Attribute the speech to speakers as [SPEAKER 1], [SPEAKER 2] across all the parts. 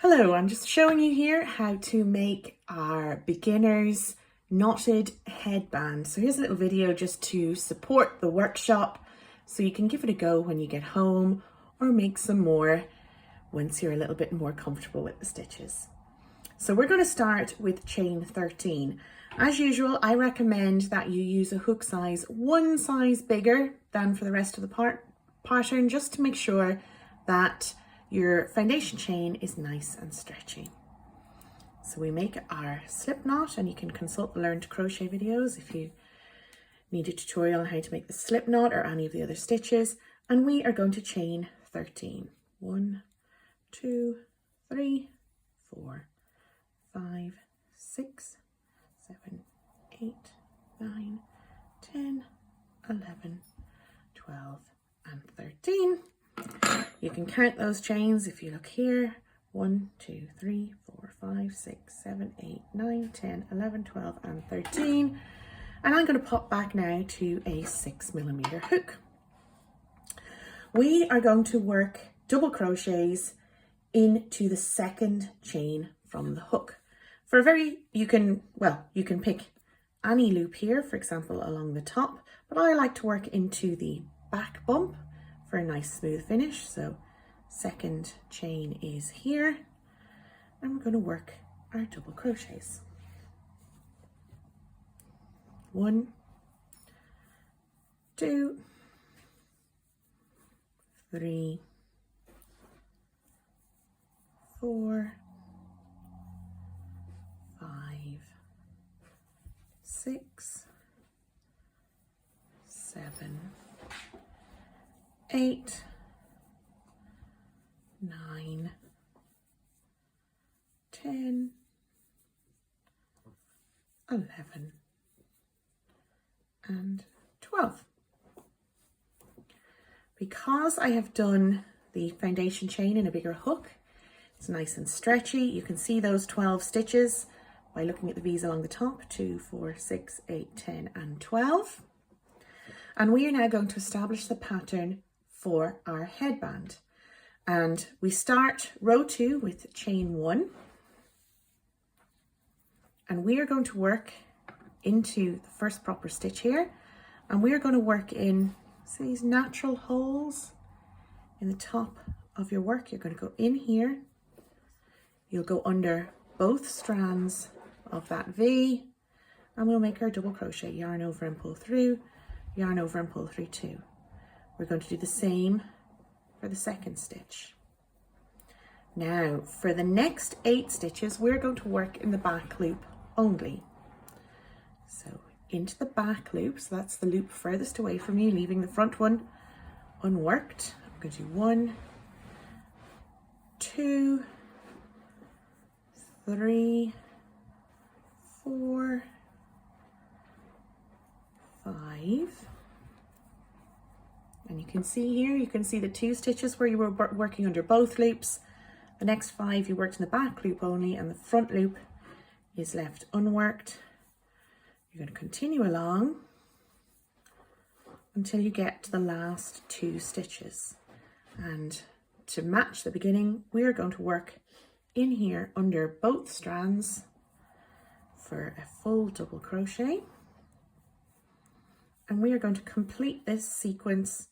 [SPEAKER 1] Hello, I'm just showing you here how to make our beginner's knotted headband. So here's a little video just to support the workshop so you can give it a go when you get home or make some more once you're a little bit more comfortable with the stitches. So we're going to start with chain 13. As usual, I recommend that you use a hook size one size bigger than for the rest of the pattern, just to make sure that your foundation chain is nice and stretchy. So we make our slip knot, and you can consult the Learn to Crochet videos if you need a tutorial on how to make the slip knot or any of the other stitches. And we are going to chain 13. 1, 2, 3, 4, 5, 6, 7, 8, 9, 10, 11, 12, and 13. You can count those chains if you look here. 1, 2, 3, 4, 5, 6, 7, 8, 9, 10, 11, 12, and 13. And I'm going to pop back now to a 6mm hook. We are going to work double crochets into the second chain from the hook. For a very, you can pick any loop here, for example, along the top, but I like to work into the back bump for a nice smooth finish. So second chain is here, and we're going to work our double crochets. 1, 2, 3, 4, 5, 6, 7, 8, 9, 10, 11, and 12. Because I have done the foundation chain in a bigger hook, it's nice and stretchy. You can see those 12 stitches by looking at the V's along the top. 2, 4, 6, 8, 10, and 12. And we are now going to establish the pattern for our headband. And we start row 2 with chain 1. And we are going to work into the first proper stitch here. And we are going to work in these natural holes in the top of your work. You're going to go in here. You'll go under both strands of that V, and we'll make our double crochet. Yarn over and pull through, yarn over and pull through 2. We're going to do the same for the second stitch. Now for the next 8 stitches, we're going to work in the back loop only. So into the back loop, so that's the loop furthest away from you, leaving the front one unworked. I'm going to do 1, 2, 3, 4, 5. And you can see here, you can see the 2 stitches where you were working under both loops. The next 5 you worked in the back loop only, and the front loop is left unworked. You're going to continue along until you get to the last 2 stitches. And to match the beginning, we are going to work in here under both strands for a full double crochet. And we are going to complete this sequence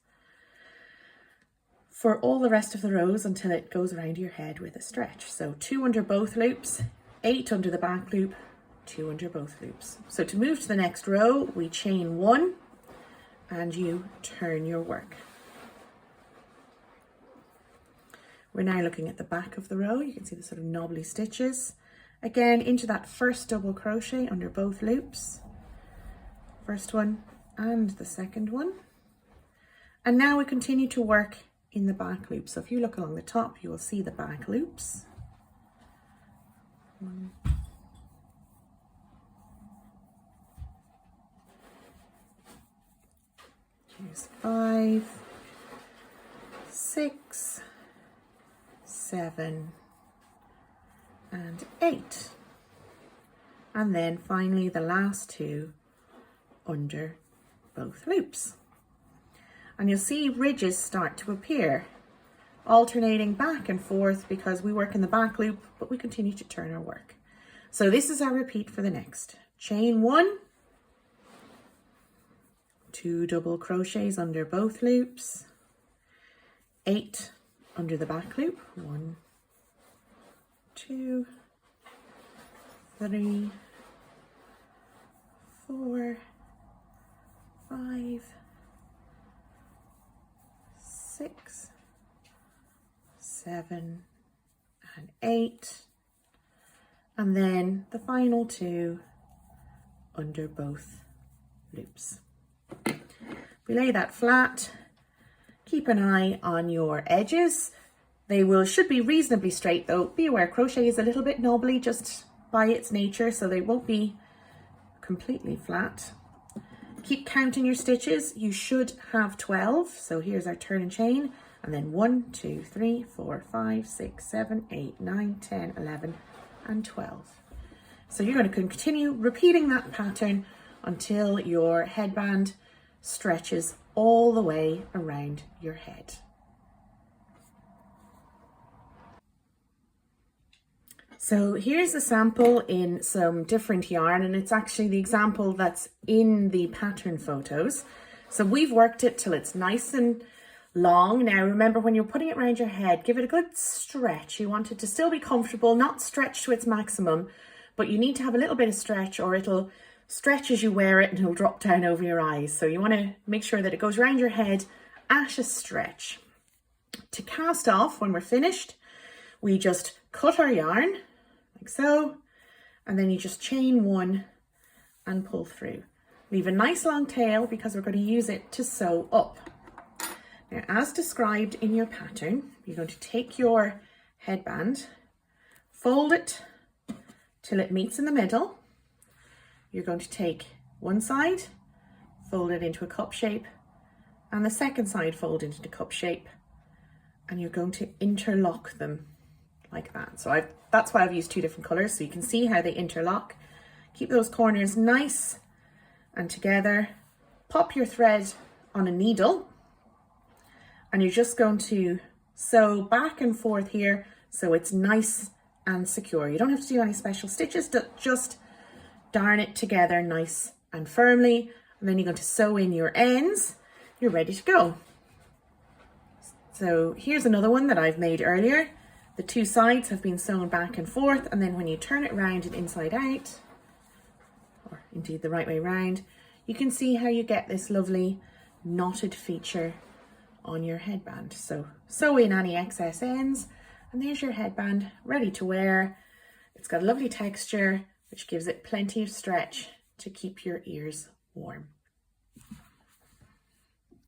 [SPEAKER 1] for all the rest of the rows until it goes around your head with a stretch. So 2 under both loops, 8 under the back loop, 2 under both loops. So to move to the next row, we chain 1 and you turn your work. We're now looking at the back of the row. You can see the sort of knobbly stitches. Again, into that first double crochet under both loops. First one and the second one. And now we continue to work in the back loop. So if you look along the top, you will see the back loops. 1, 5, 6, 7, and 8. And then finally the last 2 under both loops. And you'll see ridges start to appear alternating back and forth because we work in the back loop, but we continue to turn our work. So this is our repeat for the next. Chain 1, 2 double crochets under both loops, 8 under the back loop, 1, 2, 3, 4, 5, 6, 7, and 8, and then the final 2 under both loops. We lay that flat. Keep an eye on your edges. They should be reasonably straight though. Be aware crochet is a little bit knobbly just by its nature, so they won't be completely flat. Keep counting your stitches. You should have 12. So here's our turn and chain, and then 1, 2, 3, 4, 5, 6, 7, 8, 9, 10, 11, and 12. So you're going to continue repeating that pattern until your headband stretches all the way around your head. So here's a sample in some different yarn, and it's actually the example that's in the pattern photos. So we've worked it till it's nice and long. Now remember, when you're putting it around your head, give it a good stretch. You want it to still be comfortable, not stretch to its maximum, but you need to have a little bit of stretch or it'll stretch as you wear it and it'll drop down over your eyes. So you want to make sure that it goes around your head at a stretch. To cast off, when we're finished, we just cut our yarn like so, and then you just chain 1 and pull through. Leave a nice long tail because we're going to use it to sew up. Now, as described in your pattern, you're going to take your headband, fold it till it meets in the middle. You're going to take one side, fold it into a cup shape, and the second side fold into the cup shape, and you're going to interlock them like that. So that's why I've used 2 different colors, so you can see how they interlock. Keep those corners nice and together. Pop your thread on a needle, and you're just going to sew back and forth here so it's nice and secure. You don't have to do any special stitches, just darn it together nice and firmly, and then you're going to sew in your ends. You're ready to go. So here's another one that I've made earlier. The 2 sides have been sewn back and forth, and then when you turn it round and inside out, or indeed the right way round, you can see how you get this lovely knotted feature on your headband. So sew in any excess ends, and there's your headband ready to wear. It's got a lovely texture, which gives it plenty of stretch to keep your ears warm.